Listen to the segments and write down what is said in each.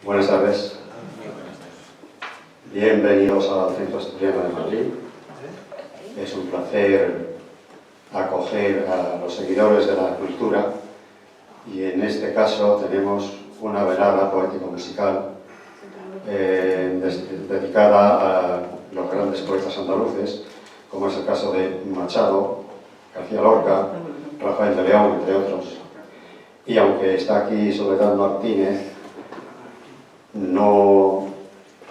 Buenas tardes. Bienvenidos al Centro Asturiano de Madrid. Es un placer acoger a los seguidores de la cultura y en este caso tenemos una velada poético-musical dedicada a los grandes poetas andaluces, como es el caso de Machado, García Lorca, Rafael de León, entre otros. Y aunque está aquí Soledad Martínez, no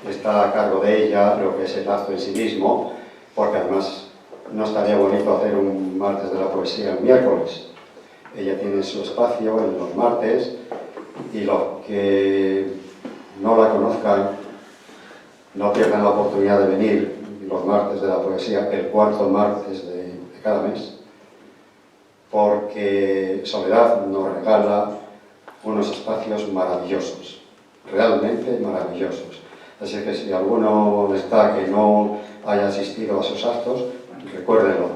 está a cargo de ella lo que es el acto en sí mismo, porque además no estaría bonito hacer un martes de la poesía el miércoles. Ella tiene su espacio en los martes y los que no la conozcan no pierdan la oportunidad de venir los martes de la poesía, el cuarto martes de cada mes, porque Soledad nos regala unos espacios maravillosos, realmente maravillosos. Así que si alguno está que no haya asistido a sus actos, recuérdenlo,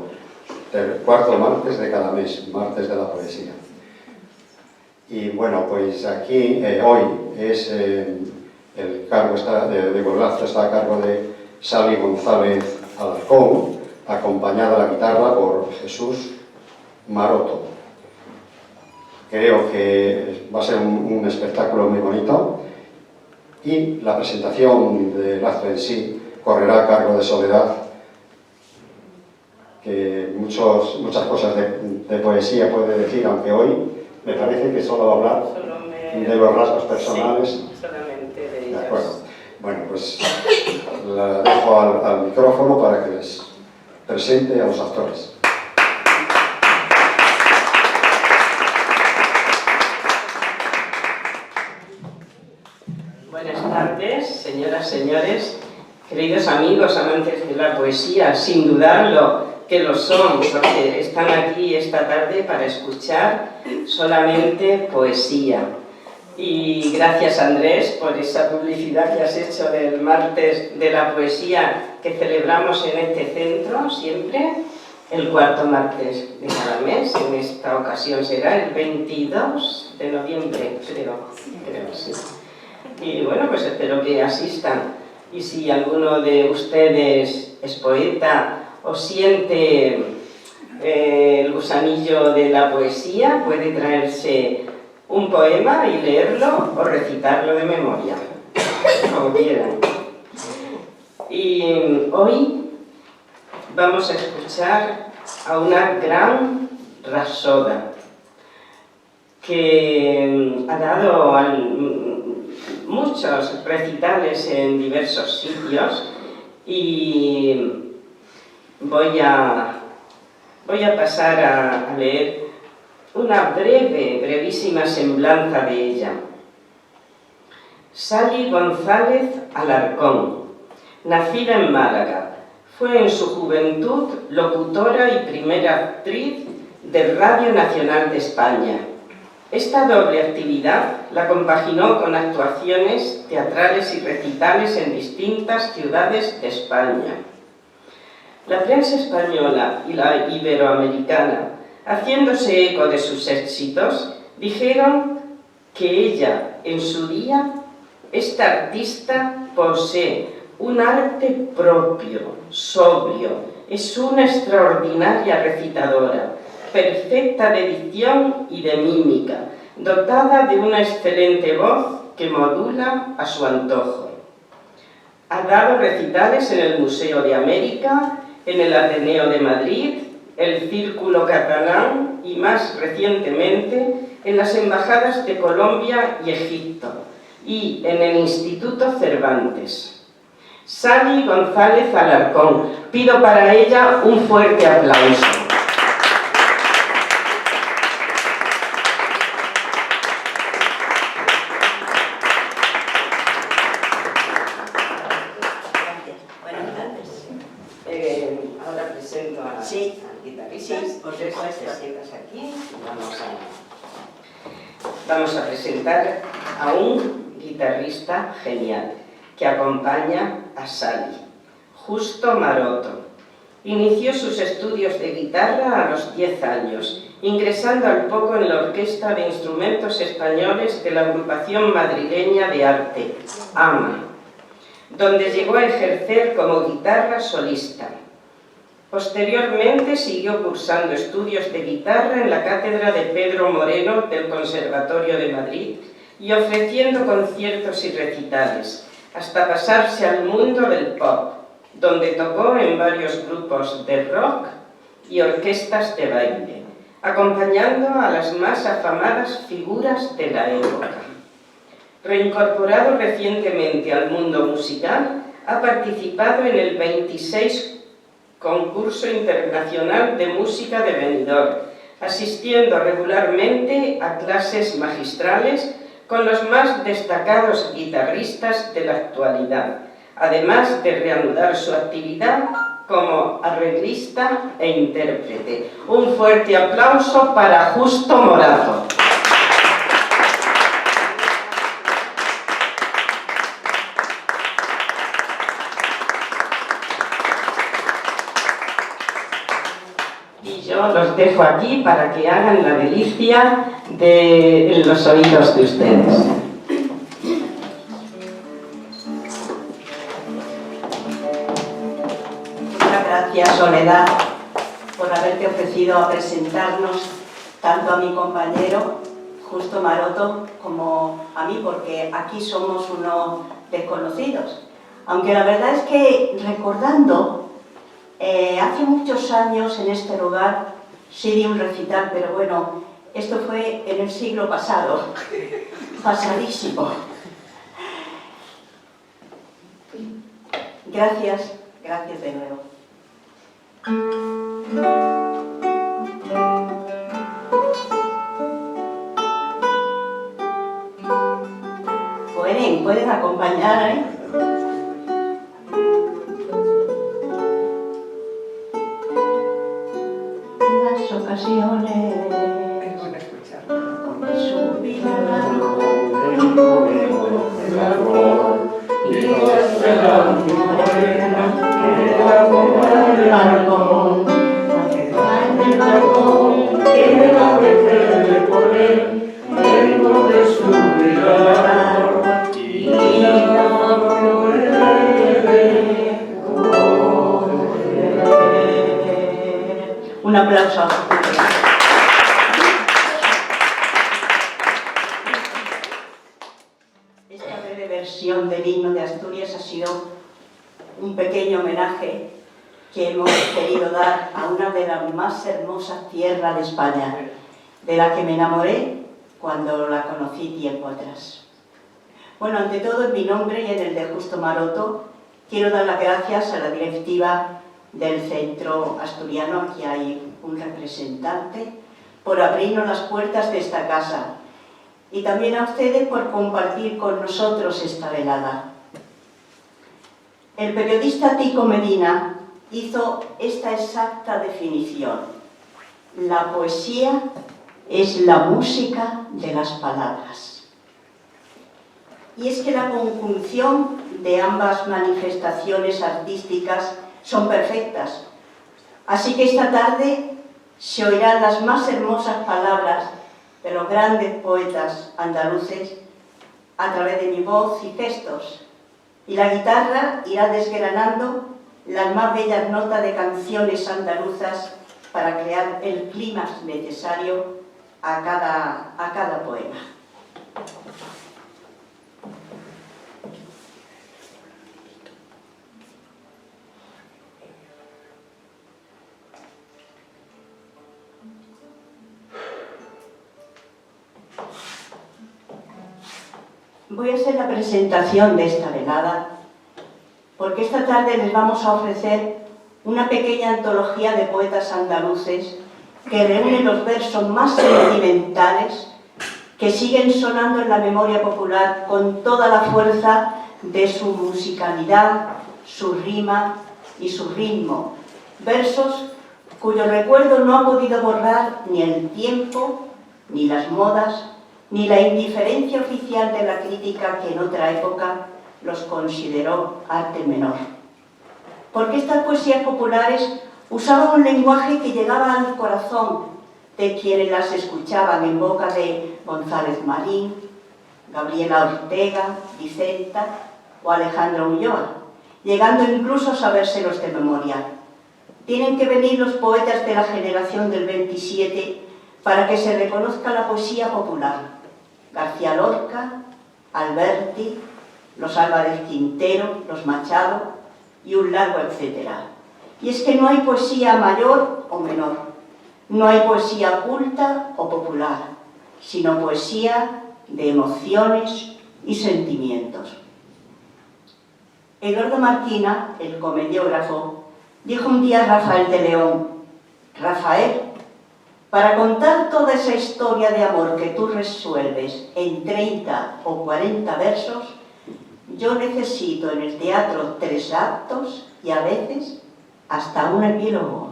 el cuarto martes de cada mes, martes de la poesía. Y bueno, pues aquí, hoy, es el cargo de Golazo está a cargo de Sally González Alarcón, acompañada a la guitarra por Jesús Maroto. Creo que va a ser un espectáculo muy bonito y la presentación del acto en sí correrá a cargo de Soledad, que muchas cosas de poesía puede decir, aunque hoy me parece que solo va a hablar de los rasgos personales. Sí, solamente de ellos. De acuerdo. Bueno, pues la dejo al micrófono para que les presente a los actores. Buenas tardes, señoras, señores, queridos amigos, amantes de la poesía, sin dudarlo que lo son, porque están aquí esta tarde para escuchar solamente poesía. Y gracias, Andrés, por esa publicidad que has hecho del martes de la poesía que celebramos en este centro, siempre, el cuarto martes de cada mes. En esta ocasión será el 22 de noviembre, creo sí. Y bueno, pues espero que asistan. Y si alguno de ustedes es poeta o siente el gusanillo de la poesía, puede traerse un poema y leerlo o recitarlo de memoria, como quieran. Y hoy vamos a escuchar a una gran rapsoda que ha dado muchos recitales en diversos sitios y voy a pasar a leer una brevísima semblanza de ella. Sally González Alarcón, nacida en Málaga, fue en su juventud locutora y primera actriz de Radio Nacional de España. Esta doble actividad la compaginó con actuaciones teatrales y recitales en distintas ciudades de España. La prensa española y la iberoamericana, haciéndose eco de sus éxitos, dijeron que ella, en su día, esta artista posee un arte propio, sobrio, es una extraordinaria recitadora, perfecta de dicción y de mímica, dotada de una excelente voz que modula a su antojo. Ha dado recitales en el Museo de América, en el Ateneo de Madrid, el Círculo Catalán y más recientemente en las embajadas de Colombia y Egipto y en el Instituto Cervantes. Sally González Alarcón, pido para ella un fuerte aplauso. Ahora presento a las guitarristas. Aquí. Vamos a presentar a un guitarrista genial que acompaña a Sally, Justo Maroto. Inició sus estudios de guitarra a los 10 años, ingresando al poco en la Orquesta de Instrumentos Españoles de la agrupación madrileña de arte, AMA, donde llegó a ejercer como guitarra solista. Posteriormente siguió cursando estudios de guitarra en la cátedra de Pedro Moreno del Conservatorio de Madrid y ofreciendo conciertos y recitales, hasta pasarse al mundo del pop, donde tocó en varios grupos de rock y orquestas de baile, acompañando a las más afamadas figuras de la época. Reincorporado recientemente al mundo musical, ha participado en el 26 Concurso Internacional de Música de Benidorm, asistiendo regularmente a clases magistrales con los más destacados guitarristas de la actualidad, además de reanudar su actividad como arreglista e intérprete. Un fuerte aplauso para Justo Morato. Y yo los dejo aquí para que hagan la delicia de los oídos de ustedes. Gracias, Soledad, por haberte ofrecido a presentarnos tanto a mi compañero Justo Maroto como a mí, porque aquí somos unos desconocidos. Aunque la verdad es que, recordando, hace muchos años en este lugar sí di un recital, pero bueno, esto fue en el siglo pasado, pasadísimo. Gracias, gracias de nuevo. Pueden acompañar, ¿eh? En las ocasiones subí al árbol y esperando morena queda como el balcón, en el balcón que la dejé de poner, vengo de subir al árbol y la puede coger. Un aplauso a ustedes. Esta breve versión del himno de Asturias ha sido un pequeño homenaje que hemos querido dar a una de las más hermosas tierras de España, de la que me enamoré cuando la conocí tiempo atrás. Bueno, ante todo, en mi nombre y en el de Justo Maroto, quiero dar las gracias a la directiva del Centro Asturiano, aquí hay un representante, por abrirnos las puertas de esta casa, y también a ustedes por compartir con nosotros esta velada. El periodista Tico Medina hizo esta exacta definición: la poesía es la música de las palabras. Y es que la conjunción de ambas manifestaciones artísticas son perfectas. Así que esta tarde se oirán las más hermosas palabras de los grandes poetas andaluces a través de mi voz y gestos. Y la guitarra irá desgranando las más bellas notas de canciones andaluzas para crear el clímax necesario a cada poema. Voy a hacer la presentación de esta velada porque esta tarde les vamos a ofrecer una pequeña antología de poetas andaluces que reúne los versos más sentimentales que siguen sonando en la memoria popular con toda la fuerza de su musicalidad, su rima y su ritmo. Versos cuyo recuerdo no ha podido borrar ni el tiempo, ni las modas, ni la indiferencia oficial de la crítica que en otra época los consideró arte menor. Porque estas poesías populares Usaba un lenguaje que llegaba al corazón de quienes las escuchaban, en boca de González Marín, Gabriela Ortega, Vicenta o Alejandra Ulloa, llegando incluso a sabérselos de memoria. Tienen que venir los poetas de la generación del 27 para que se reconozca la poesía popular. García Lorca, Alberti, los Álvarez Quintero, los Machado y un largo etcétera. Y es que no hay poesía mayor o menor, no hay poesía culta o popular, sino poesía de emociones y sentimientos. Eduardo Marquina, el comediógrafo, dijo un día a Rafael de León: Rafael, para contar toda esa historia de amor que tú resuelves en 30 o 40 versos, yo necesito en el teatro 3 actos y a veces hasta un epílogo.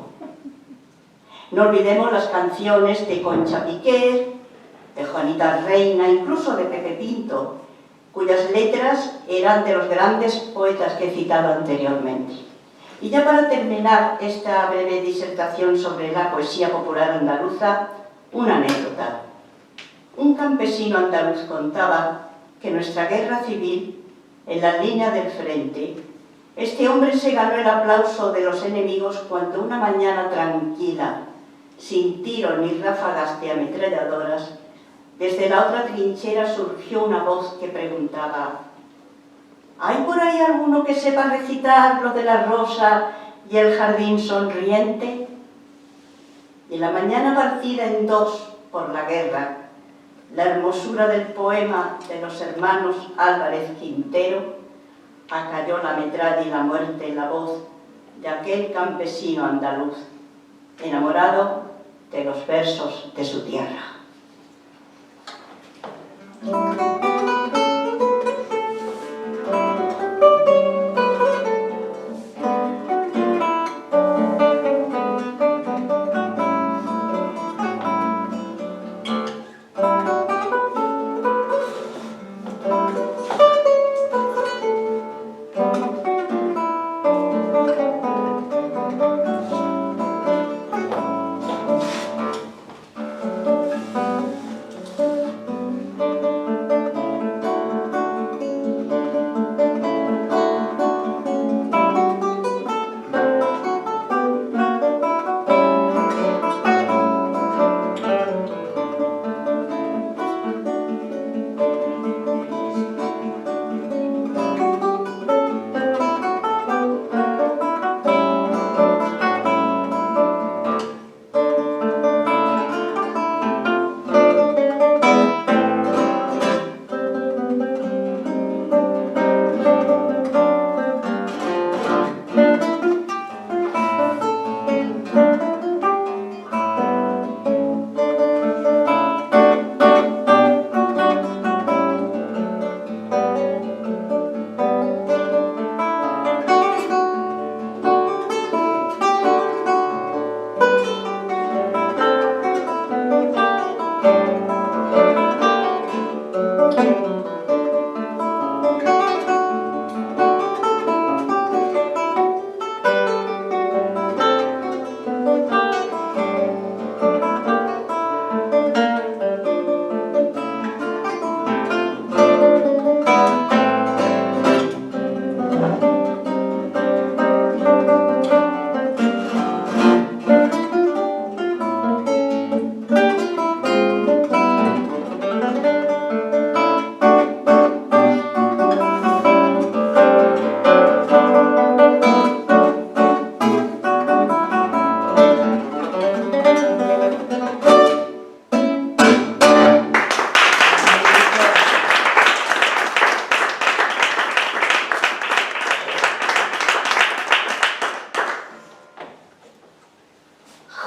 No olvidemos las canciones de Concha Piquer, de Juanita Reina, incluso de Pepe Pinto, cuyas letras eran de los grandes poetas que he citado anteriormente. Y ya para terminar esta breve disertación sobre la poesía popular andaluza, una anécdota. Un campesino andaluz contaba que en nuestra guerra civil, en la línea del frente, este hombre se ganó el aplauso de los enemigos cuando una mañana tranquila, sin tiros ni ráfagas de ametralladoras, desde la otra trinchera surgió una voz que preguntaba: ¿hay por ahí alguno que sepa recitar lo de la rosa y el jardín sonriente? Y en la mañana partida en dos por la guerra, la hermosura del poema de los hermanos Álvarez Quintero acalló la metralla y la muerte en la voz de aquel campesino andaluz, enamorado de los versos de su tierra.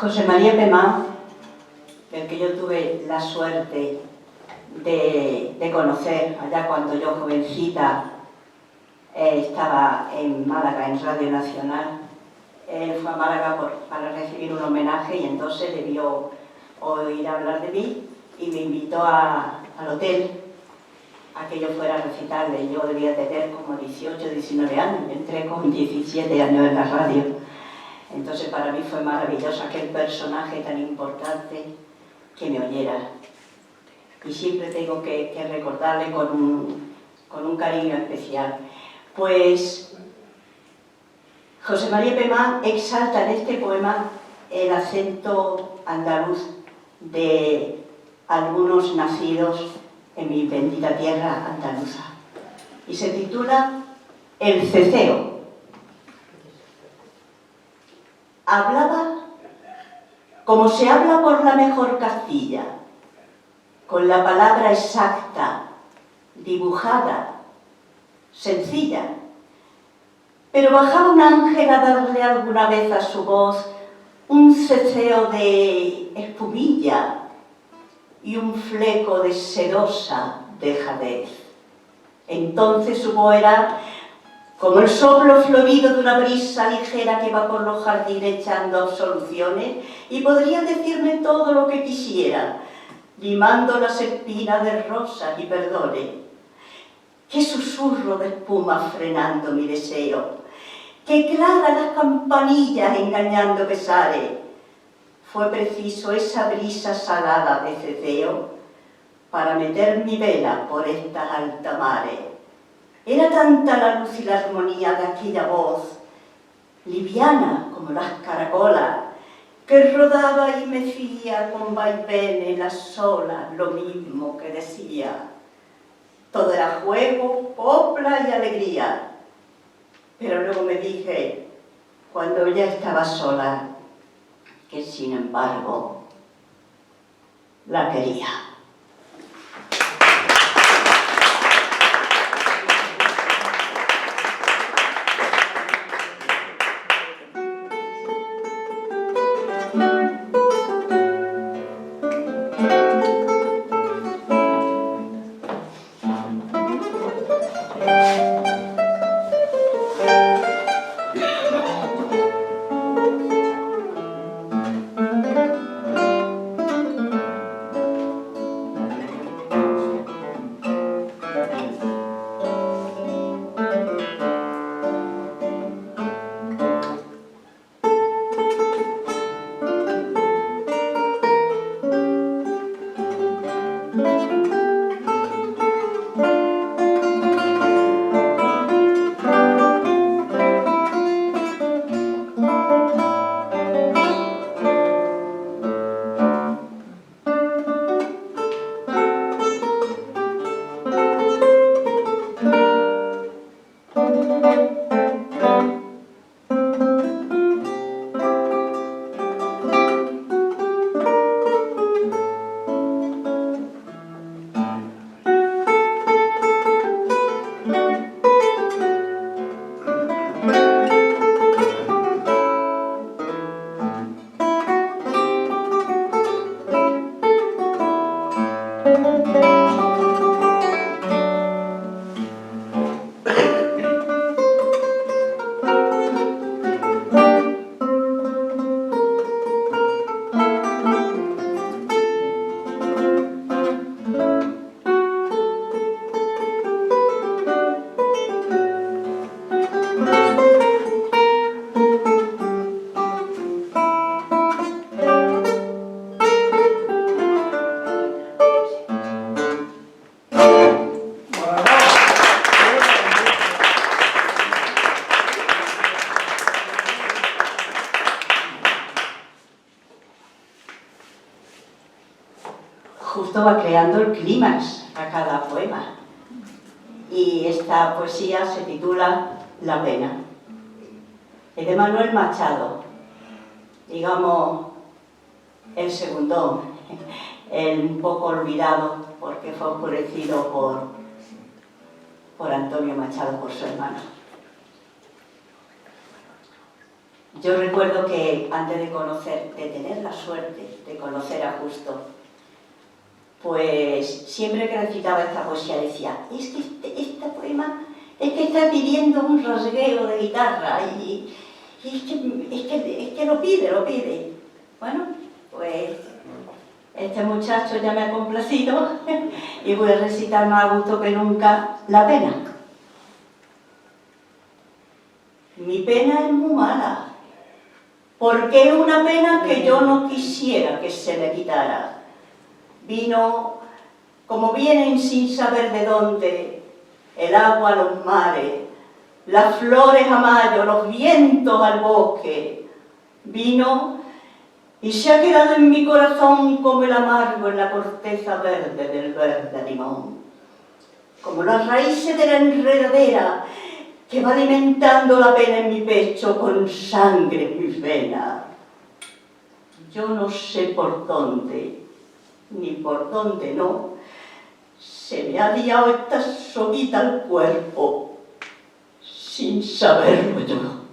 José María Pemá, el que yo tuve la suerte de conocer allá cuando yo jovencita estaba en Málaga, en Radio Nacional. Él fue a Málaga para recibir un homenaje y entonces debió oír hablar de mí y me invitó al hotel a que yo fuera a recitarle. Yo debía tener como 18, 19 años, entré con 17 años en la radio. Entonces para mí fue maravilloso aquel personaje tan importante que me oyera. Y siempre tengo que recordarle con un cariño especial. Pues José María Pemán exalta en este poema el acento andaluz de algunos nacidos en mi bendita tierra andaluza. Y se titula El ceceo. Hablaba como se habla por la mejor Castilla, con la palabra exacta, dibujada, sencilla. Pero bajaba un ángel a darle alguna vez a su voz un ceceo de espumilla y un fleco de sedosa dejadez. Entonces su voz era como el soplo florido de una brisa ligera que va por los jardines echando absoluciones y podría decirme todo lo que quisiera, limando las espinas de rosas y perdones. Qué susurro de espuma frenando mi deseo, qué claras las campanillas engañando pesares. Fue preciso esa brisa salada de ceceo para meter mi vela por estas altamares. Era tanta la luz y la armonía de aquella voz, liviana como las caracolas, que rodaba y mecía con vaivenes las olas lo mismo que decía. Todo era juego, copla y alegría. Pero luego me dije, cuando ya estaba sola, que sin embargo la quería. Justo va creando el clímax a cada poema. Y esta poesía se titula La pena. Es de Manuel Machado, digamos el segundón, el un poco olvidado porque fue oscurecido por Antonio Machado, por su hermano. Yo recuerdo que antes de tener la suerte de conocer a Justo, pues siempre que recitaba esta poesía decía, es que este poema es que está pidiendo un rasgueo de guitarra y es que lo pide. Bueno, pues este muchacho ya me ha complacido y voy a recitar más a gusto que nunca La pena. Mi pena es muy mala, porque es una pena que yo no quisiera que se me quitara. Vino como vienen sin saber de dónde, el agua a los mares, las flores a mayo, los vientos al bosque. Vino y se ha quedado en mi corazón como el amargo en la corteza verde del verde limón, como las raíces de la enredadera que va alimentando la pena en mi pecho con sangre en mis venas. Yo no sé por dónde, ni por dónde no, se me ha liado esta soguita al cuerpo, sin saberlo yo.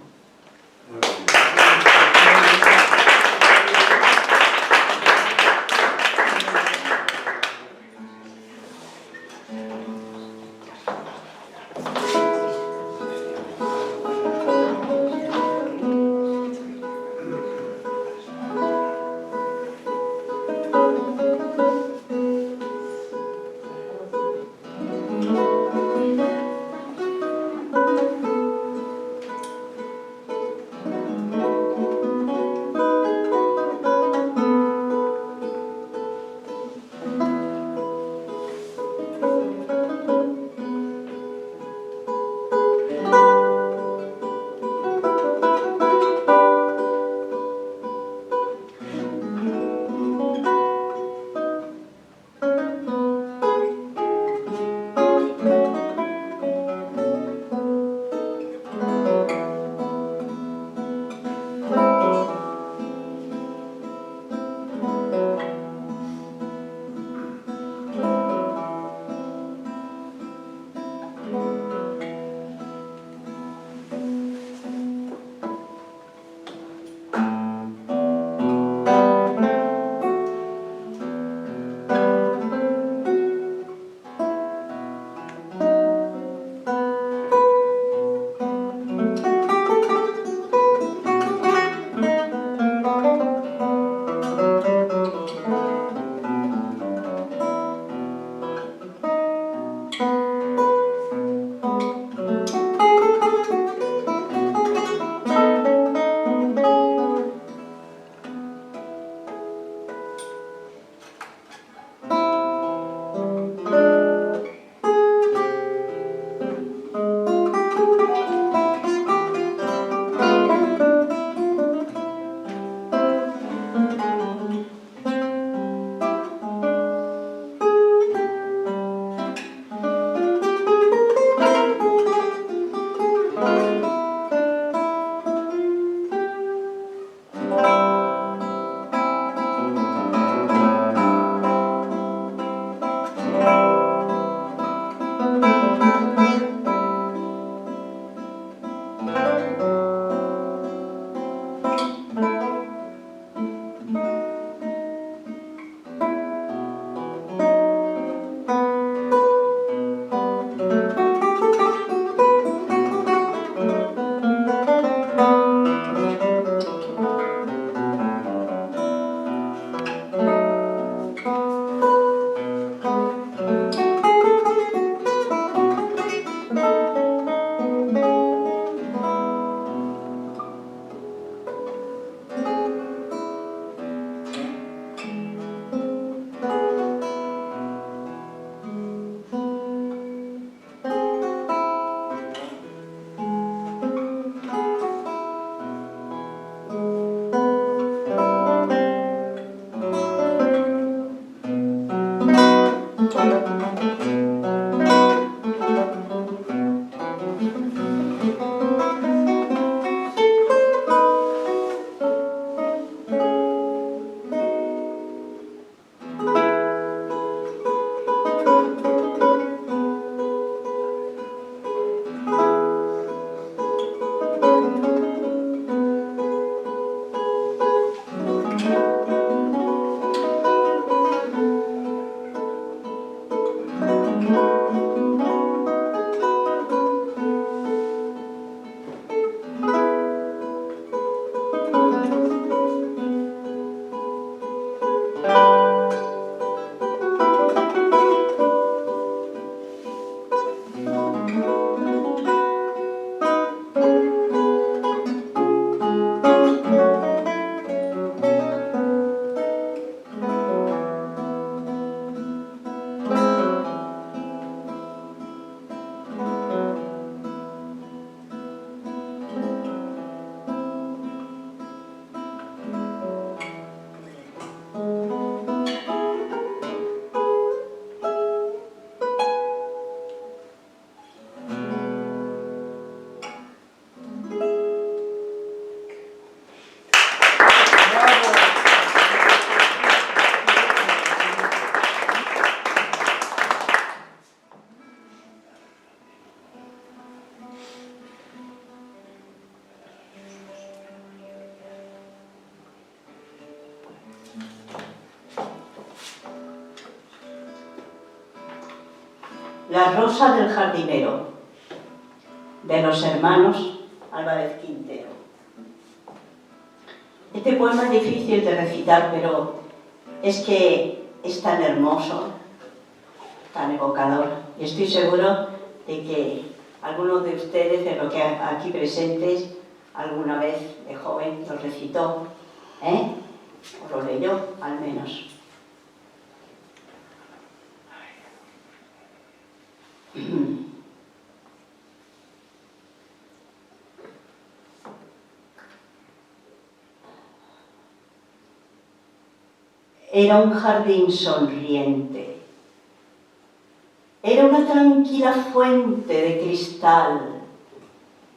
La rosa del jardinero, de los hermanos Álvarez Quintero. Este poema es difícil de recitar, pero es que es tan hermoso, tan evocador. Y estoy seguro de que algunos de ustedes, de los que aquí presentes, alguna vez de joven lo recitó, o lo leyó, al menos. Era un jardín sonriente. Era una tranquila fuente de cristal.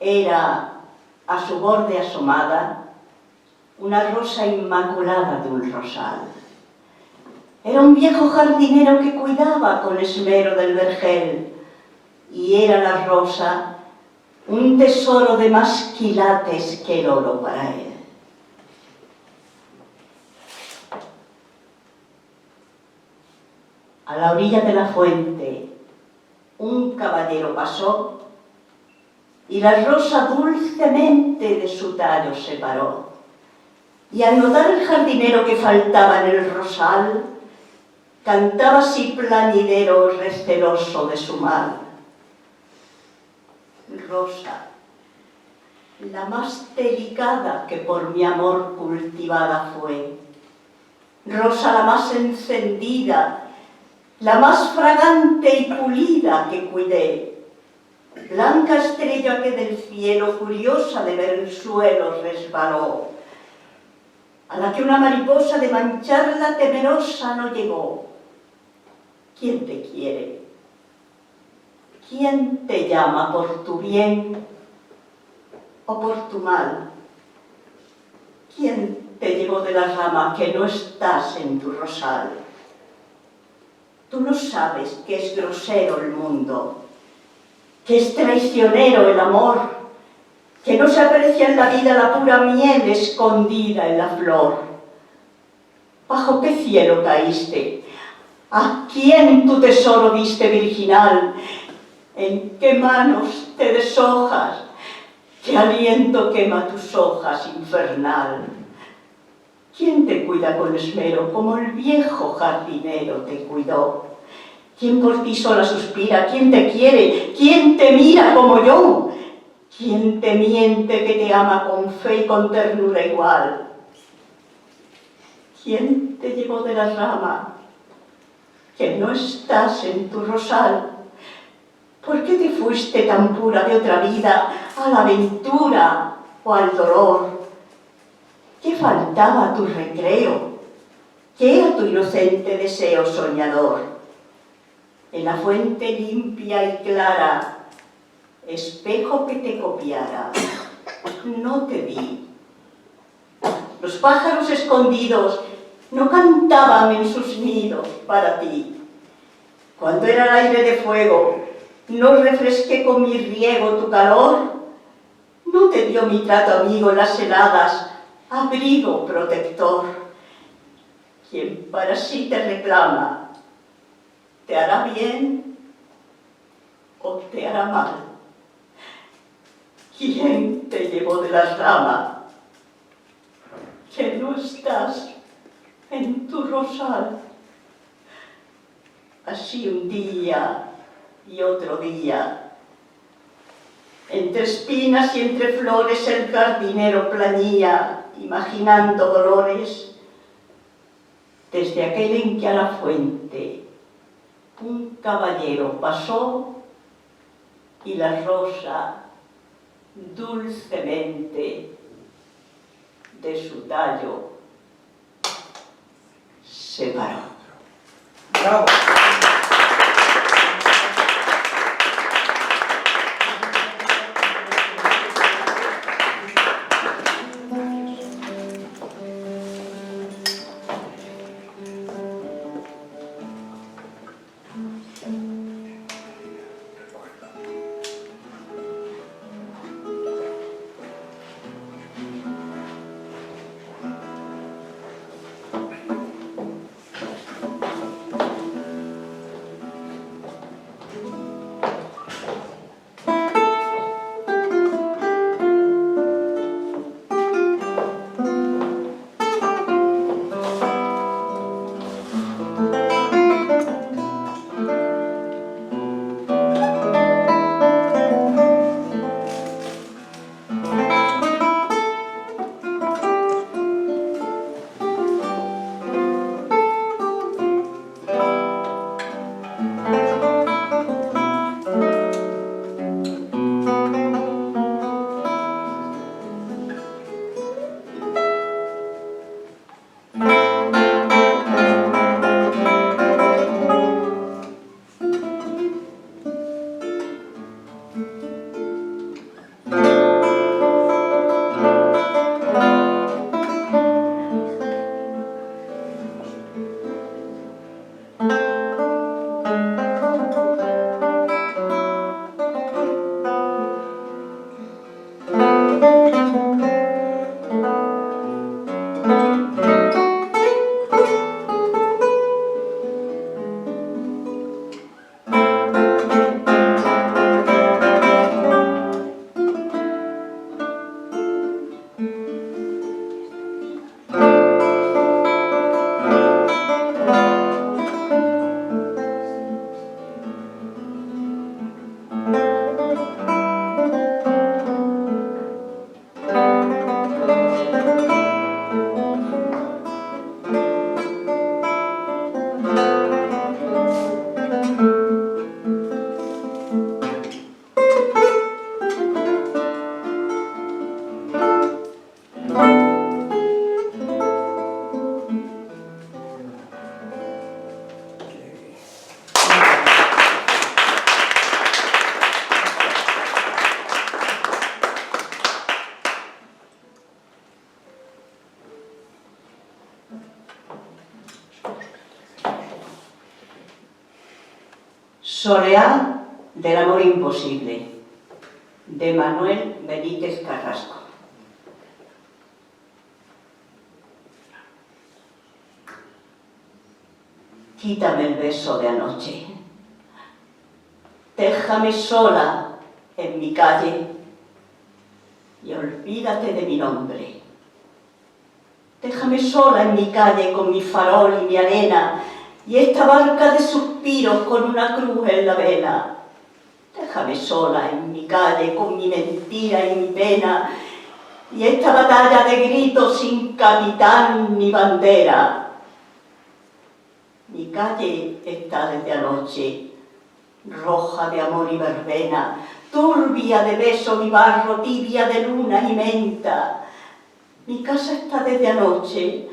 Era, a su borde asomada, una rosa inmaculada de un rosal. Era un viejo jardinero que cuidaba con esmero del vergel, y era la rosa un tesoro de más quilates que el oro para él. A la orilla de la fuente, un caballero pasó y la rosa dulcemente de su tallo separó. Y al notar el jardinero que faltaba en el rosal, cantaba así plañidero receloso de su mal. Rosa, la más delicada que por mi amor cultivada fue. Rosa la más encendida, la más fragante y pulida que cuidé. Blanca estrella que del cielo, curiosa de ver el suelo, resbaló, a la que una mariposa de mancharla temerosa no llegó. ¿Quién te quiere? ¿Quién te llama por tu bien o por tu mal? ¿Quién te llevó de la rama que no estás en tu rosal? Tú no sabes que es grosero el mundo, que es traicionero el amor, que no se aprecia en la vida la pura miel escondida en la flor. ¿Bajo qué cielo caíste? ¿A quién tu tesoro viste virginal? ¿En qué manos te deshojas? ¿Qué aliento quema tus hojas infernal? ¿Quién te cuida con esmero como el viejo jardinero te cuidó? ¿Quién por ti sola suspira? ¿Quién te quiere? ¿Quién te mira como yo? ¿Quién te miente que te ama con fe y con ternura igual? ¿Quién te llevó de la rama que no estás en tu rosal? ¿Por qué te fuiste tan pura de otra vida a la aventura o al dolor? ¿Qué faltaba a tu recreo? ¿Qué era tu inocente deseo soñador? En la fuente limpia y clara, espejo que te copiara, no te vi. Los pájaros escondidos no cantaban en sus nidos para ti. Cuando era el aire de fuego, no refresqué con mi riego tu calor. No te dio mi trato amigo en las heladas, abrigo protector. Quien para sí te reclama, ¿te hará bien o te hará mal? ¿Quién te llevó de la rama que no estás en tu rosal? Así un día y otro día, entre espinas y entre flores el jardinero plañía, imaginando dolores, desde aquel en que a la fuente un caballero pasó y la rosa dulcemente de su tallo separó. ¡Bravo! Soleá del amor imposible, de Manuel Benítez Carrasco. Quítame el beso de anoche, déjame sola en mi calle y olvídate de mi nombre. Déjame sola en mi calle con mi farol y mi arena y esta barca de suspiros con una cruz en la vela. Déjame sola en mi calle con mi mentira y mi pena y esta batalla de gritos sin capitán ni bandera. Mi calle está desde anoche, roja de amor y verbena, turbia de besos y barro, tibia de luna y menta. Mi casa está desde anoche,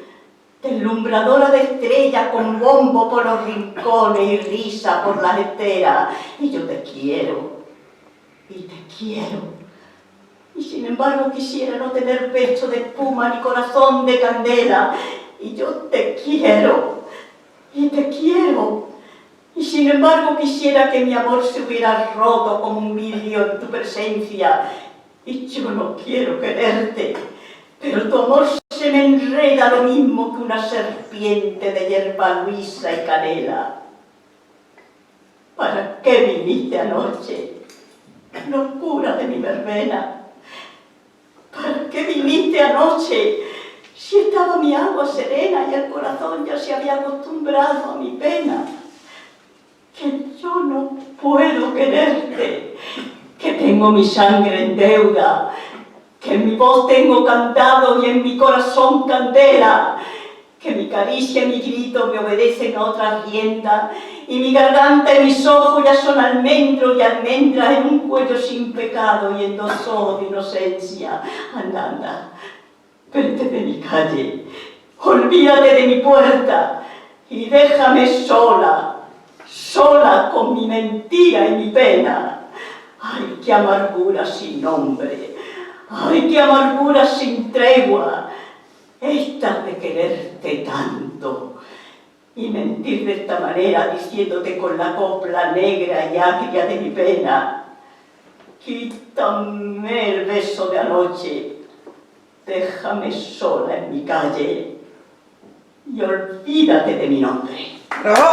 deslumbradora de estrellas, con bombo por los rincones y risa por las esteras. Y yo te quiero, y te quiero. Y sin embargo quisiera no tener pecho de espuma ni corazón de candela. Y yo te quiero, y te quiero. Y sin embargo quisiera que mi amor se hubiera roto como un vidrio en tu presencia. Y yo no quiero quererte, pero tu amor se me enreda lo mismo que una serpiente de hierba luisa y canela. ¿Para qué viniste anoche, locura de mi verbena? ¿Para qué viniste anoche, si estaba mi agua serena y el corazón ya se había acostumbrado a mi pena? Que yo no puedo quererte, que tengo mi sangre en deuda, que en mi voz tengo cantado y en mi corazón candela, que mi caricia y mi grito me obedecen a otras riendas, y mi garganta y mis ojos ya son almendros y almendras en un cuello sin pecado y en dos ojos de inocencia. Anda, anda, vete de mi calle, olvídate de mi puerta y déjame sola, sola con mi mentira y mi pena. ¡Ay, qué amargura sin nombre! ¡Ay, qué amargura sin tregua! Esta de quererte tanto y mentir de esta manera diciéndote con la copla negra y agria de mi pena. Quítame el beso de anoche, déjame sola en mi calle y olvídate de mi nombre. ¡Bravo!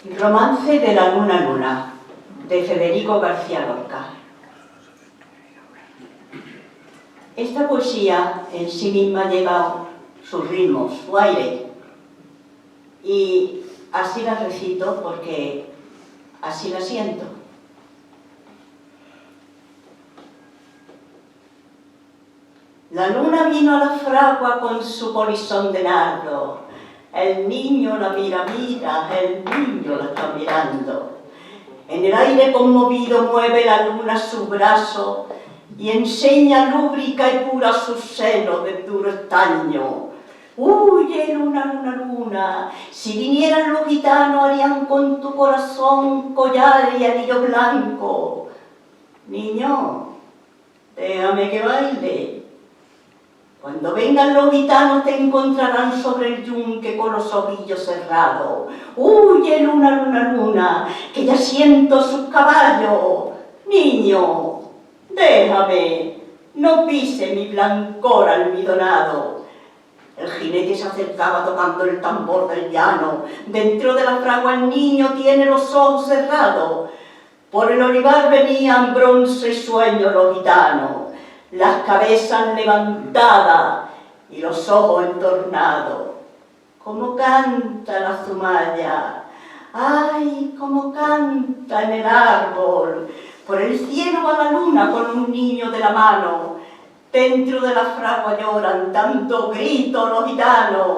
Romance de la luna luna, de Federico García Lorca. Esta poesía en sí misma lleva sus ritmos, su aire, y así la recito porque así la siento. La luna vino a la fragua con su polizón de nardo. El niño la mira, el niño la está mirando. En el aire conmovido mueve la luna su brazo y enseña lúbrica y pura su seno de duro estaño. Huye, luna, luna, luna, si vinieran los gitanos harían con tu corazón collar y anillo blanco. Niño, déjame que baile. Cuando vengan los gitanos te encontrarán sobre el yunque con los ojillos cerrados. Huye, luna, luna, luna, que ya siento sus caballos. Niño, déjame, no pise mi blancor almidonado. El jinete se acercaba tocando el tambor del llano. Dentro de la fragua el niño tiene los ojos cerrados. Por el olivar venían bronce y sueño los gitanos, las cabezas levantadas y los ojos entornados. Cómo canta la zumaya, ay, cómo canta en el árbol. Por el cielo va la luna con un niño de la mano. Dentro de la fragua lloran tanto grito los gitanos.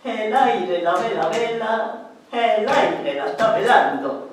El aire la vela, vela, el aire la está velando.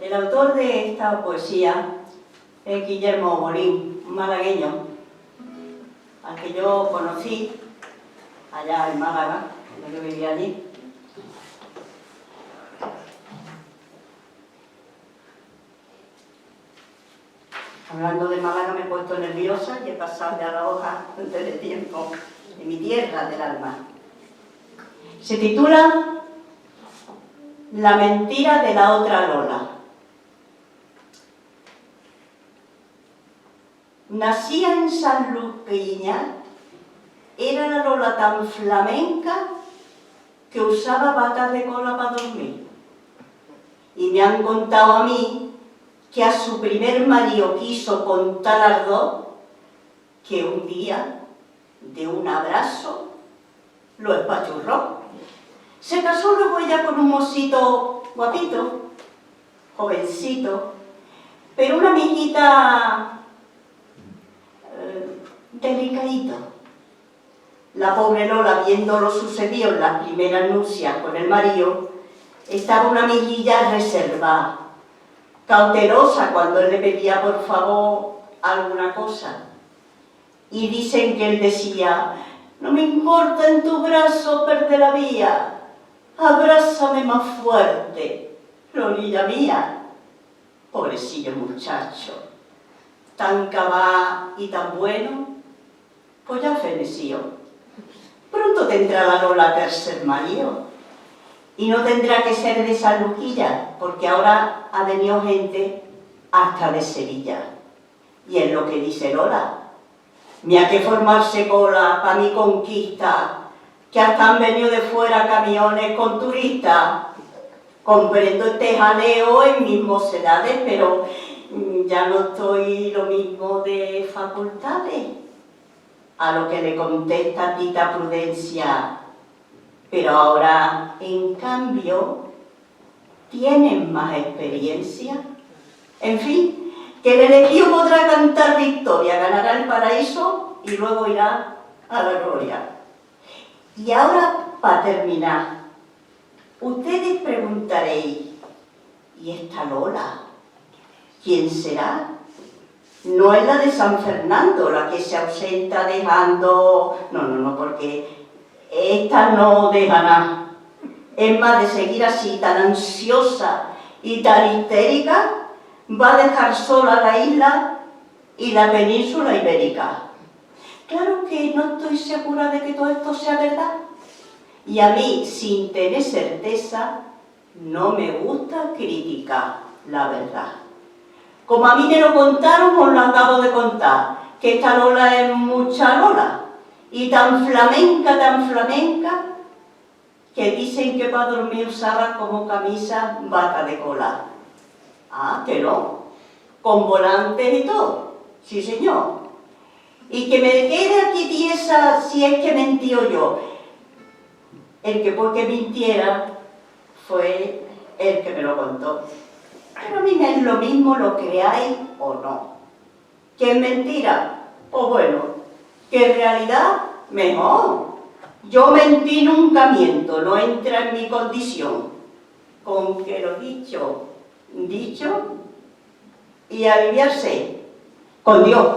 El autor de esta poesía es Guillermo Molín, un malagueño, al que yo conocí allá en Málaga, cuando yo vivía allí. Hablando de Málaga me he puesto nerviosa y he pasado ya la hoja antes de tiempo de mi tierra del alma. Se titula La mentira de la otra Lola. Nacía en Sanlúcar, era la Lola tan flamenca que usaba batas de cola para dormir. Y me han contado a mí que a su primer marido quiso con tal ardor que un día, de un abrazo, lo espachurró. Se casó luego ella con un mocito guapito, jovencito, pero una mijita delicadito. La pobre Lola, viendo lo sucedido en las primeras nupcias con el marido, estaba una mejilla reservada, cautelosa cuando él le pedía por favor alguna cosa. Y dicen que él decía: no me importa en tu brazo perder la vía, abrázame más fuerte, Lolilla mía. Pobrecillo muchacho, tan cabá y tan bueno, pues ya feneció. Pronto tendrá la Lola tercer marido. Y no tendrá que ser de Sanlúcar, porque ahora ha venido gente hasta de Sevilla. Y es lo que dice Lola: me ha que formarse cola para mi conquista, que hasta han venido de fuera camiones con turistas. Comprendo este jaleo en mis mocedades, pero ya no estoy lo mismo de facultades. A lo que le contesta Tita Prudencia: pero ahora, en cambio, tienen más experiencia. En fin, que el elegido podrá cantar victoria, ganará el paraíso y luego irá a la gloria. Y ahora, para terminar, ustedes preguntaréis: ¿y esta Lola? ¿Quién será? No es la de San Fernando, la que se ausenta dejando... No, porque esta no deja nada. Es más, de seguir así, tan ansiosa y tan histérica, va a dejar sola la isla y la península ibérica. Claro que no estoy segura de que todo esto sea verdad. Y a mí, sin tener certeza, no me gusta criticar la verdad. Como a mí me lo contaron, os lo acabo de contar, que esta Lola es mucha Lola, y tan flamenca, que dicen que para dormir usaba como camisa bata de cola. Ah, que no, con volantes y todo, sí señor. Y que me quede aquí tiesa si es que mentió yo. El que porque mintiera fue el que me lo contó. Pero a mí me es lo mismo, lo creáis o no. ¿Que es mentira? Pues bueno, que en realidad, mejor. Yo mentí nunca miento, no entra en mi condición. Con que lo dicho, y aliviarse con Dios.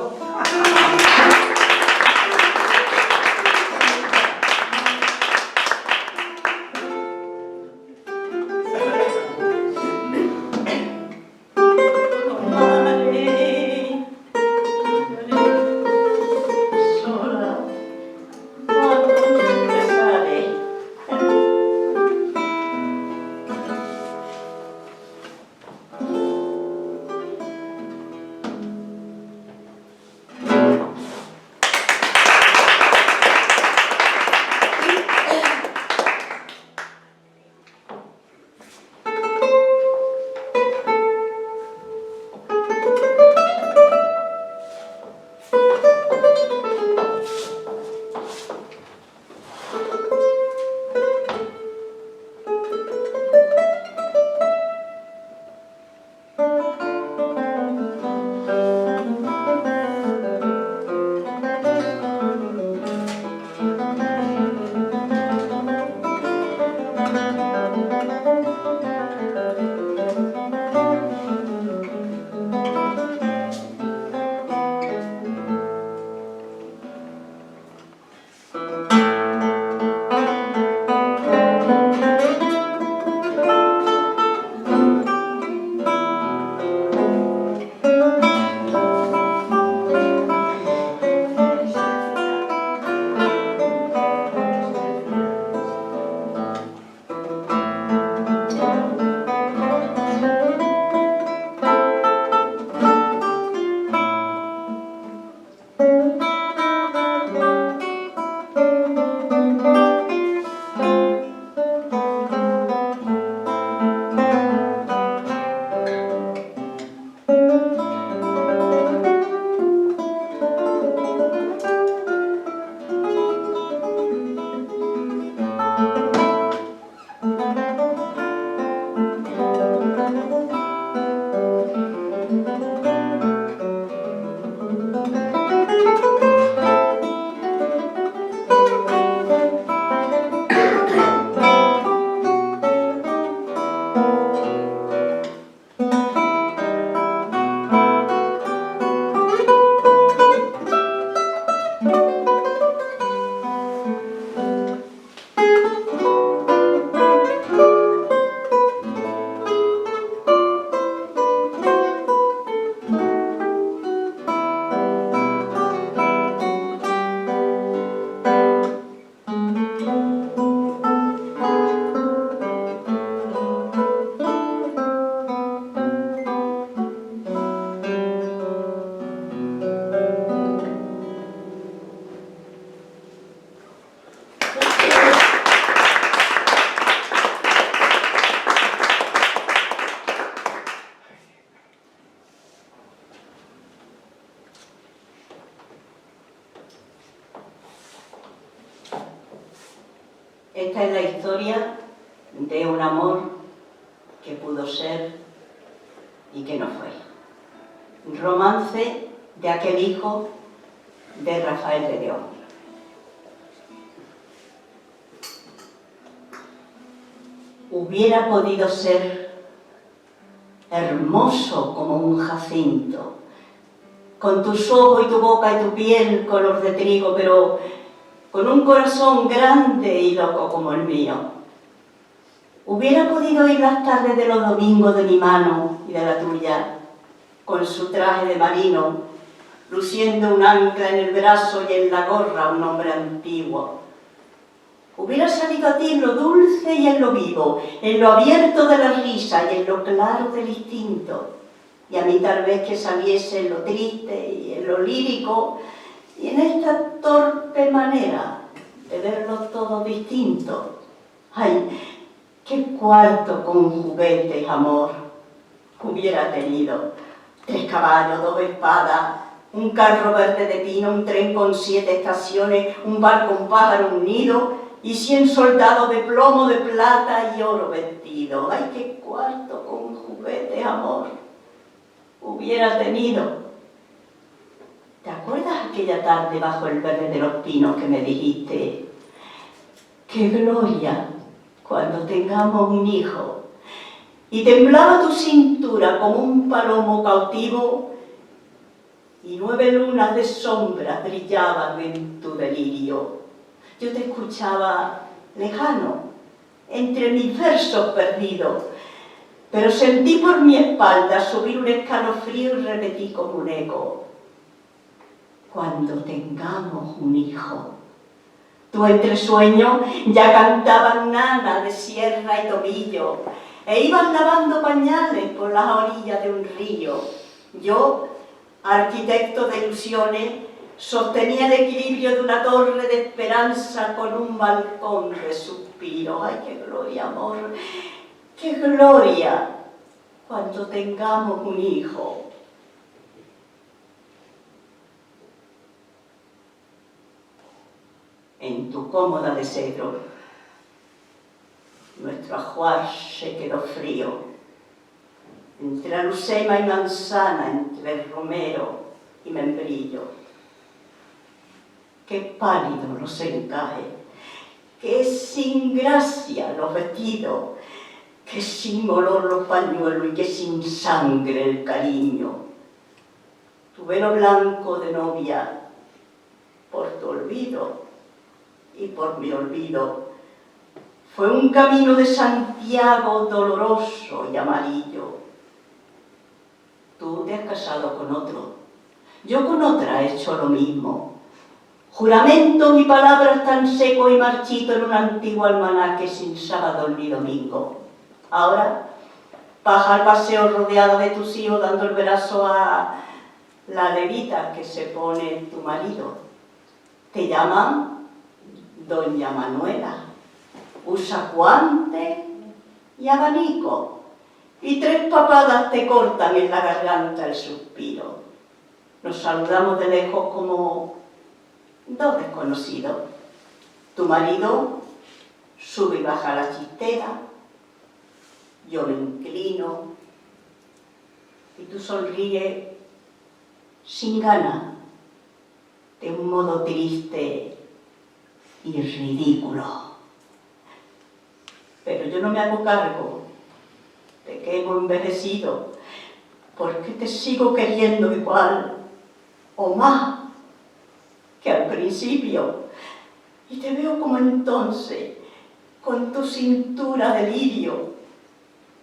Esta es la historia de un amor que pudo ser y que no fue. Un romance de aquel hijo de Rafael de León. Hubiera podido ser hermoso como un jacinto, con tus ojos y tu boca y tu piel color de trigo, pero con un corazón grande y loco como el mío. Hubiera podido ir las tardes de los domingos de mi mano y de la tuya, con su traje de marino, luciendo un ancla en el brazo y en la gorra un hombre antiguo. Hubiera salido a ti en lo dulce y en lo vivo, en lo abierto de la risa y en lo claro del instinto, y a mí tal vez que saliese en lo triste y en lo lírico, y en esta torpe manera de verlo todo distinto. ¡Ay, qué cuarto con juguetes, amor! Hubiera tenido 3 caballos, 2 espadas, un carro verde de pino, un tren con 7 estaciones, un barco, un pájaro, un nido y 100 soldados de plomo, de plata y oro vestido. ¡Ay, qué cuarto con juguetes, amor! Hubiera tenido. ¿Te acuerdas aquella tarde bajo el verde de los pinos que me dijiste: ¡qué gloria cuando tengamos un hijo! Y temblaba tu cintura como un palomo cautivo y 9 lunas de sombra brillaban en tu delirio. Yo te escuchaba lejano, entre mis versos perdidos, pero sentí por mi espalda subir un escalofrío y repetí como un eco: cuando tengamos un hijo. Tú entre sueños ya cantabas nana de sierra y tomillo e ibas lavando pañales por las orillas de un río. Yo, arquitecto de ilusiones, sostenía el equilibrio de una torre de esperanza con un balcón de suspiros. ¡Ay, qué gloria, amor! ¡Qué gloria cuando tengamos un hijo! En tu cómoda de cedro, nuestro ajuar se quedó frío, entre alucema y manzana, entre romero y membrillo. Qué pálido los encajes, qué sin gracia los vestidos, qué sin olor los pañuelos y qué sin sangre el cariño. Tu velo blanco de novia, por tu olvido y por mi olvido, fue un camino de Santiago doloroso y amarillo. Tú te has casado con otro, yo con otra he hecho lo mismo. Juramentos y palabras tan secos y marchitos en un antiguo almanaque sin sábado ni domingo. Ahora vas al paseo rodeado de tus hijos dando el brazo a la levita que se pone tu marido. Te llaman Doña Manuela, usa guante y abanico, y 3 papadas te cortan en la garganta el suspiro. Nos saludamos de lejos como 2 desconocidos. Tu marido sube y baja la chistera, yo me inclino, y tú sonríes sin ganas, de un modo triste y ridículo. Pero yo no me hago cargo de que hemos envejecido, porque te sigo queriendo igual o más que al principio, y te veo como entonces, con tu cintura de lirio,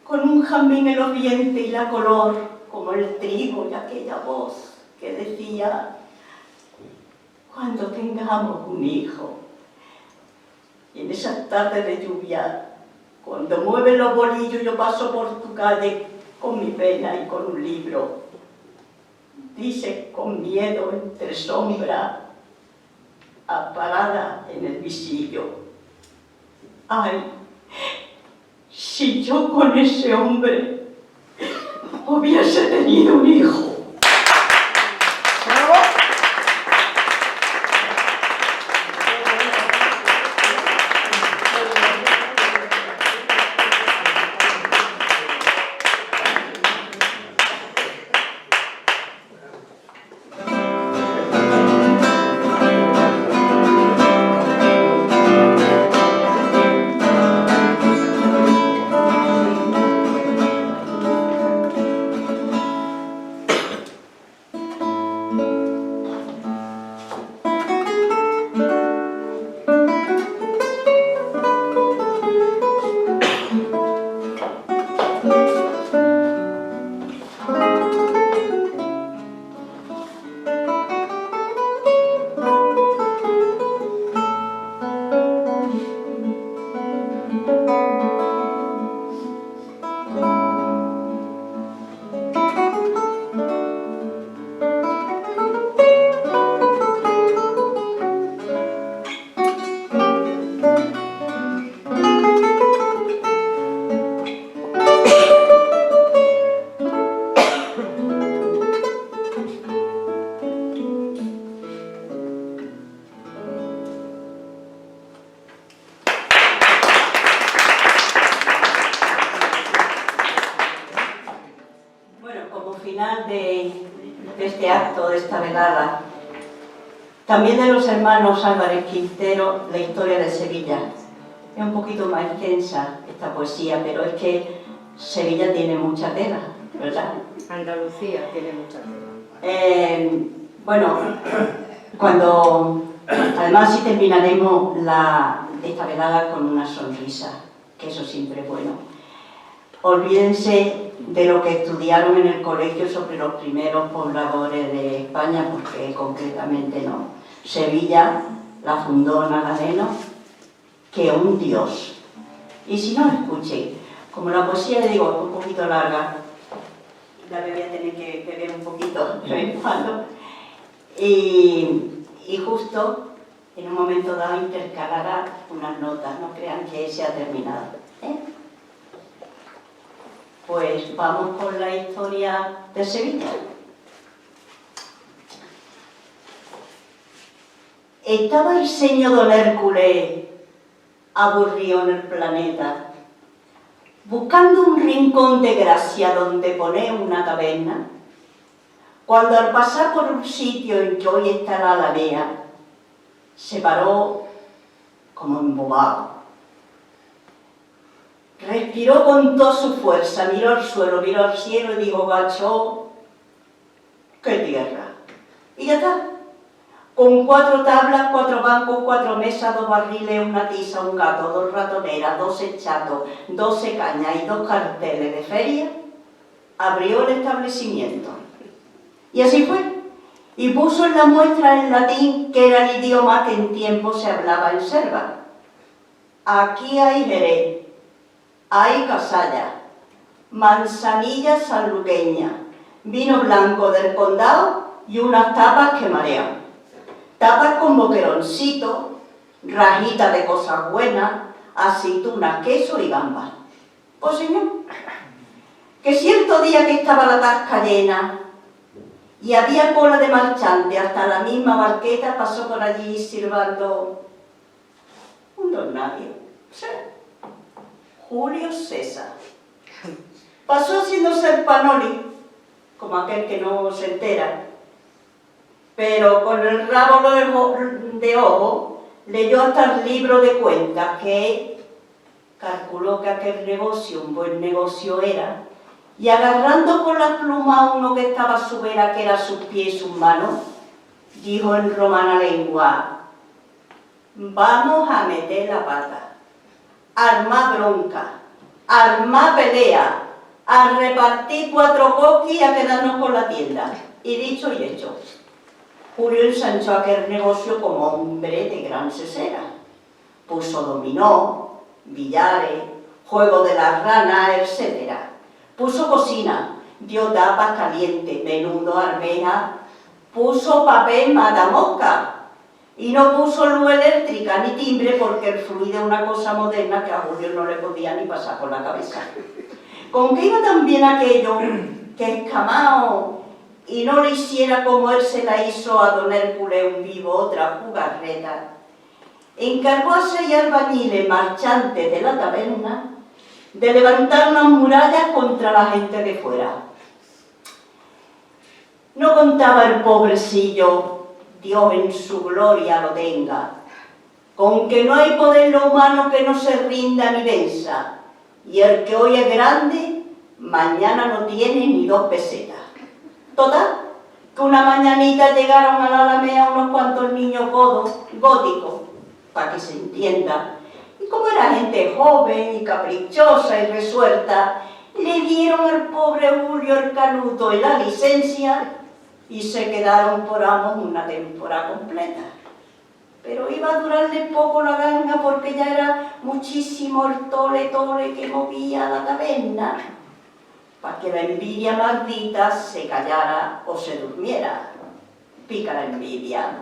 con un jazmín en los dientes y la color como el trigo y aquella voz que decía: cuando tengamos un hijo. Y en esas tardes de lluvia, cuando mueven los bolillos, yo paso por tu calle con mi pena y con un libro. Dices con miedo entre sombra, aparada en el visillo: ay, si yo con ese hombre hubiese tenido un hijo. ¡Bravo! Final de este acto, de esta velada, también de los hermanos Álvarez Quintero, la historia de Sevilla. Es un poquito más extensa esta poesía, pero es que Sevilla tiene mucha tela, ¿verdad? Andalucía tiene mucha tela. Bueno, además sí terminaremos esta velada con una sonrisa, que eso siempre es bueno. Olvídense de lo que estudiaron en el colegio sobre los primeros pobladores de España, porque concretamente no. Sevilla la fundó Nazareno, que un dios. Y si no, escuchen, como la poesía, le digo, es un poquito larga, la voy a tener que beber un poquito de vez en cuando, y justo en un momento dado intercalará unas notas, no crean que se ha terminado, ¿eh? Pues vamos con la historia de Sevilla. Estaba el señor don Hércules aburrido en el planeta, buscando un rincón de gracia donde poner una taberna, cuando al pasar por un sitio en que hoy está la Alameda, se paró como embobado. Respiró con toda su fuerza, miró al suelo, miró al cielo y dijo: gacho, qué tierra. Y ya está. Con 4 tablas, 4 bancos, 4 mesas, 2 barriles, una tiza, un gato, 2 ratoneras, 12 chatos, 12 cañas y 2 carteles de feria, abrió el establecimiento. Y así fue. Y puso en la muestra en latín, que era el idioma que en tiempo se hablaba en Selva: aquí hay Jerez, hay casalla, manzanilla sanluqueña, vino blanco del condado y unas tapas que marean. Tapas con boqueroncito, rajita de cosas buenas, aceitunas, queso y gambas. Pues señor, que cierto día que estaba la tasca llena y había cola de marchante, hasta la misma barqueta pasó por allí silbando un don nadie. ¿Sí? Julio César. Pasó haciéndose el panoli, como aquel que no se entera, pero con el rabo de ojo leyó hasta el libro de cuentas, que calculó que aquel negocio un buen negocio era, y agarrando con las plumas a uno que estaba a su vera, que era sus pies y sus manos, dijo en romana lengua: vamos a meter la pata. armar bronca, armar pelea, a repartir 4 coquis y a quedarnos con la tienda. Y dicho y hecho, Julio ensanchó aquel negocio como hombre de gran cesera. Puso dominó, billares, juego de las ranas, etc. Puso cocina, dio tapas calientes, menudo, arveja, puso papel matamosca. Y no puso luz eléctrica ni timbre porque el fluido es una cosa moderna que a Julio no le podía ni pasar por la cabeza. Con que iba también aquello que escamao y no le hiciera como él se la hizo a don Hércules un vivo otra jugarreta, encargó a 6 albañiles marchantes de la taberna de levantar unas murallas contra la gente de fuera. No contaba el pobrecillo, Dios en su gloria lo tenga, con que no hay poder lo humano que no se rinda ni venza, y el que hoy es grande, mañana no tiene ni 2 pesetas. Total, que una mañanita llegaron a la Alameda unos cuantos niños góticos, para que se entienda, y como era gente joven y caprichosa y resuelta, le dieron al pobre Julio el canuto y la licencia y se quedaron por amos una temporada completa. Pero iba a durarle poco la ganga porque ya era muchísimo el tole que movía la taberna, para que la envidia maldita se callara o se durmiera. Pica la envidia.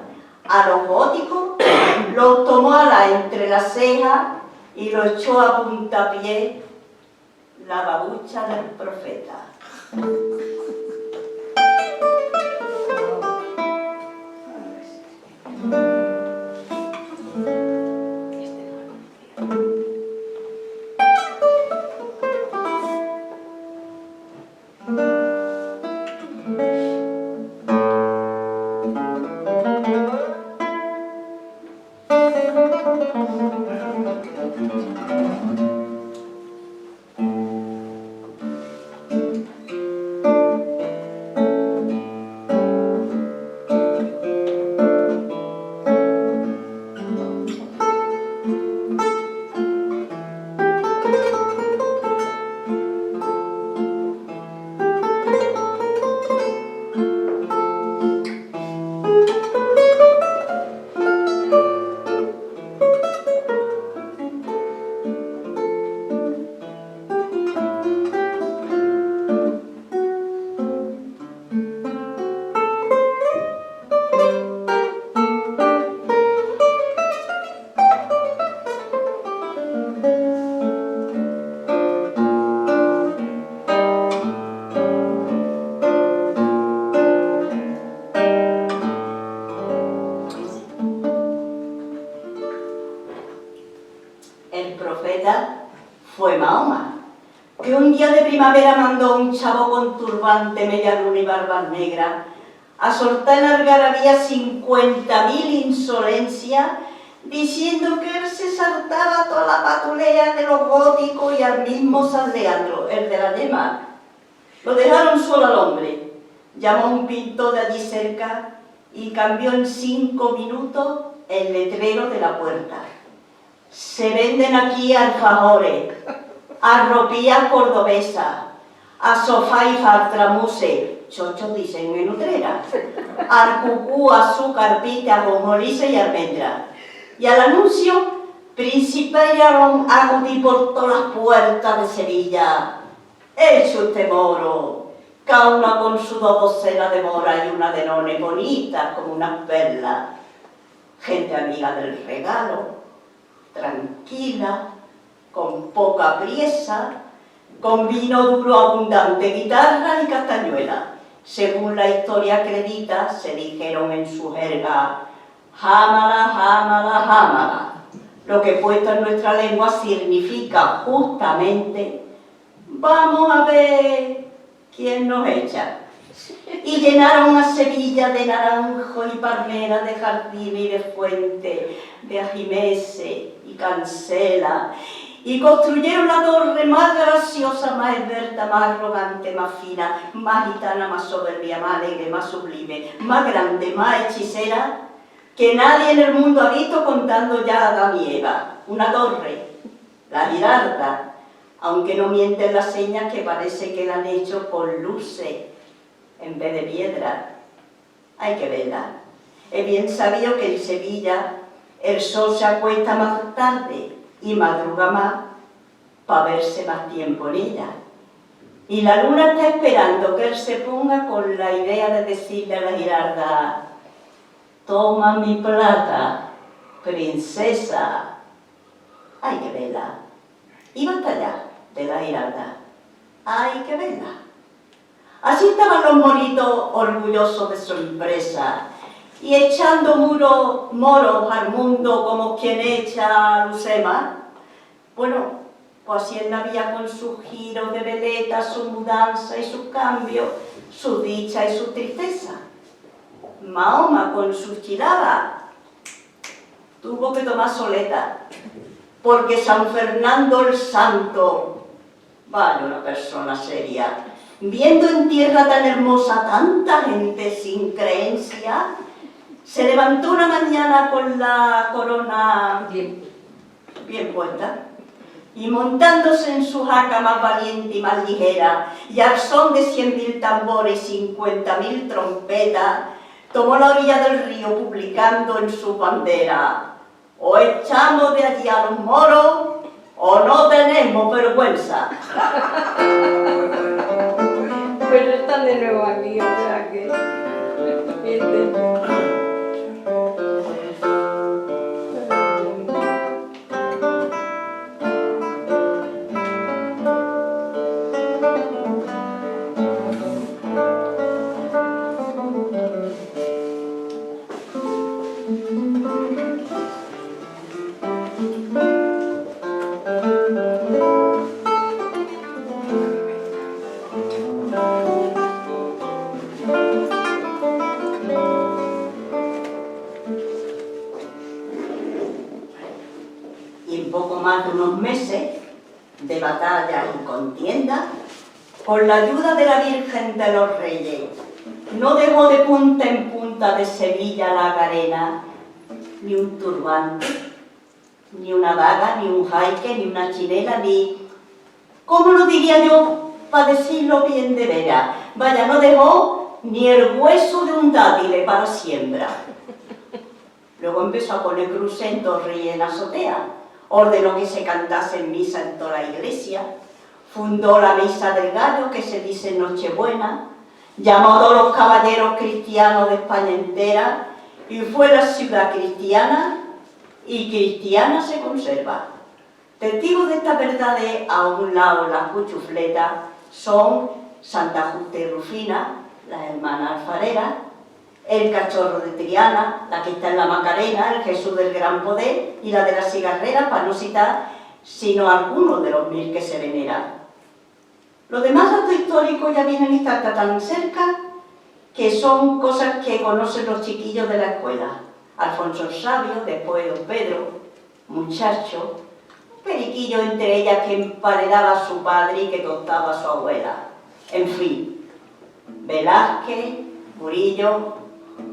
A los góticos los tomó entre las cejas y lo echó a puntapié la babucha del profeta. Fue Mahoma, que un día de primavera mandó un chavo con turbante, media luna y barbas negras a soltar en algarabía 50.000 insolencias, diciendo que él se saltaba toda la patulea de los góticos y al mismo San Leandro, el de la yema. Lo dejaron solo al hombre, llamó a un pintor de allí cerca y cambió en 5 minutos el letrero de la puerta. Se venden aquí alfajores, arropías cordobesas, a sofá y fartramuse, chochos dicen en Utrera, arcucú, azúcar, pita, ajonjolí y almendra. Y al anuncio, principiaron a acudir por todas las puertas de Sevilla. Eche usted moro, cada una con su 2 docenas de moras y una de nones bonitas como unas perlas. Gente amiga del regalo, tranquila, con poca priesa, con vino duro abundante, guitarra y castañuela. Según la historia acredita, se dijeron en su jerga, jámala, jámala, jámala, lo que puesto en nuestra lengua significa justamente, vamos a ver quién nos echa. Y llenaron a Sevilla de naranjo y palmera, de jardín y de fuente, de ajimese y cancela, y construyeron la torre más graciosa, más esbelta, más arrogante, más fina, más gitana, más soberbia, más alegre, más sublime, más grande, más hechicera, que nadie en el mundo ha visto contando ya a Adán y Eva. Una torre La Girarda, aunque no mienten las señas que parece que la han hecho con luces en vez de piedra. Hay que verla. Es bien sabido que en Sevilla el sol se acuesta más tarde y madruga más para verse más tiempo en ella. Y la luna está esperando que él se ponga con la idea de decirle a la Girarda: toma mi plata, princesa. Hay que verla. Y basta ya de la Girarda. Hay que verla. Así estaban los moritos orgullosos de su empresa y echando moros al mundo como quien echa lucema. Bueno, pues así en la vía con sus giros de veleta, su mudanza y sus cambios, su dicha y su tristeza. Mahoma con sus chilabas tuvo que tomar soleta, porque San Fernando el Santo, vale, una persona seria, viendo en tierra tan hermosa tanta gente sin creencia, se levantó una mañana con la corona bien puesta y montándose en su jaca más valiente y más ligera y al son de 100.000 tambores y 50.000 trompetas, tomó la orilla del río publicando en su bandera: o echamos de allí a los moros o no tenemos vergüenza. Pero están de nuevo aquí, o sea que... Y en poco más de unos meses de batalla y contienda, con la ayuda de la Virgen de los Reyes, no dejó de punta en punta de Sevilla la Garena ni un turbante, ni una daga, ni un jaique, ni una chinela, ni... ¿Cómo lo diría yo para decirlo bien de veras? Vaya, no dejó ni el hueso de un dátil para siembra. Luego empezó a poner cruces en torre y en azotea, ordenó que se cantase en misa en toda la iglesia, fundó la misa del gallo, que se dice Nochebuena, llamó a todos los caballeros cristianos de España entera y fue la ciudad cristiana, y cristiana se conserva. Testigos de esta verdad, a un lado las cuchufletas, son Santa Justa y Rufina, las hermanas alfareras, el cachorro de Triana, la que está en la Macarena, el Jesús del Gran Poder y la de la cigarrera, para no citar sino algunos de los 1000 que se veneran. Los demás datos históricos ya vienen y están tan cerca que son cosas que conocen los chiquillos de la escuela. Alfonso el Sabio, después Don Pedro, muchacho, un periquillo entre ellas que emparedaba a su padre y que tostaba a su abuela. En fin, Velázquez, Murillo,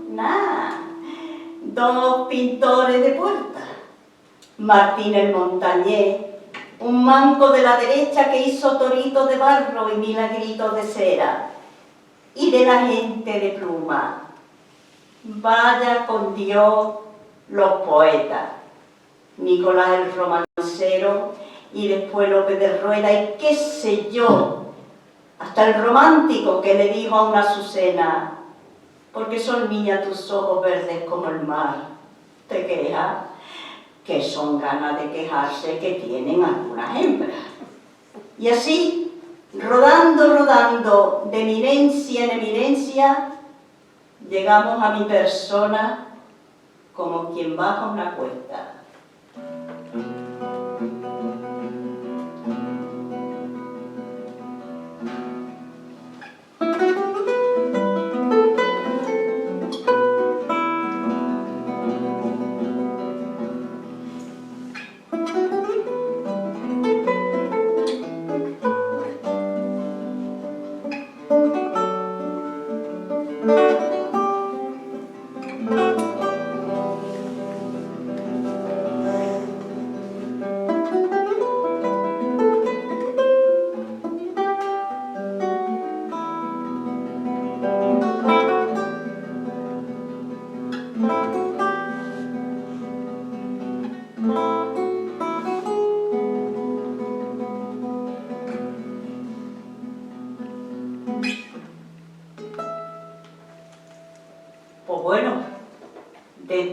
nada, 2 pintores de puerta. Martín el Montañés, un manco de la derecha que hizo toritos de barro y milagritos de cera. Y de la gente de pluma, vaya con Dios los poetas, Nicolás el Romancero y después López de Rueda y qué sé yo, hasta el romántico que le dijo a una Azucena: porque son, niña, tus ojos verdes como el mar, te quejas, que son ganas de quejarse que tienen algunas hembras. Y así, rodando, de eminencia en eminencia, llegamos a mi persona como quien baja una cuesta.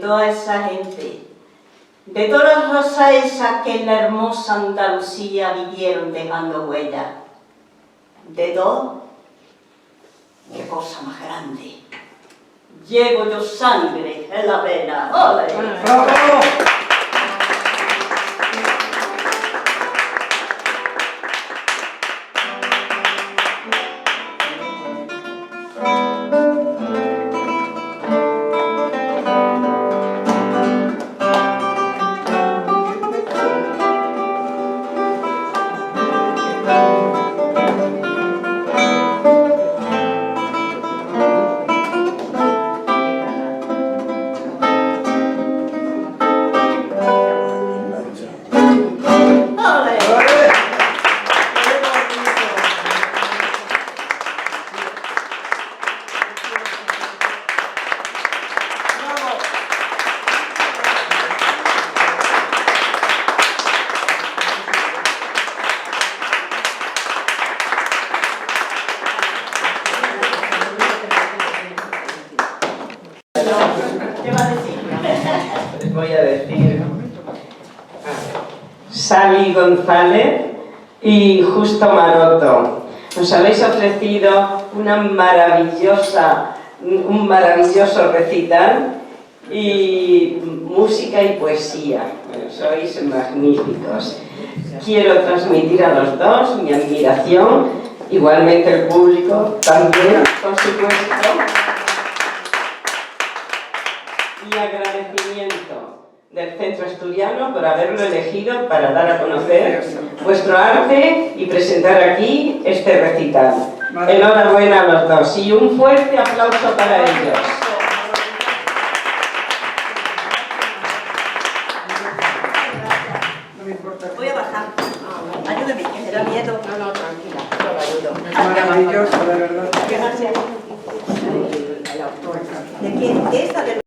toda esa gente, de todas las esas que en la hermosa Andalucía vivieron dejando huella, de todo, qué cosa más grande. Llevo yo sangre en la vena. ¡Ole! ¡Bravo! ¡Ole! ¿Qué va a decir? Les voy a decir Sally González y Justo Maroto. Nos habéis ofrecido un maravilloso recital y música y poesía. Sois magníficos. Quiero transmitir a los dos mi admiración, igualmente el público también, por supuesto, y agradecimiento del Centro Asturiano por haberlo elegido para dar a conocer vuestro arte y presentar aquí este recital. Enhorabuena a los dos y un fuerte aplauso para ellos. No me importa. Voy a bajar. Ayúdame, que me da miedo. No, no, tranquila, yo lo ayudo. Es maravilloso, de verdad. Gracias. El autor. ¿De quién? Esta de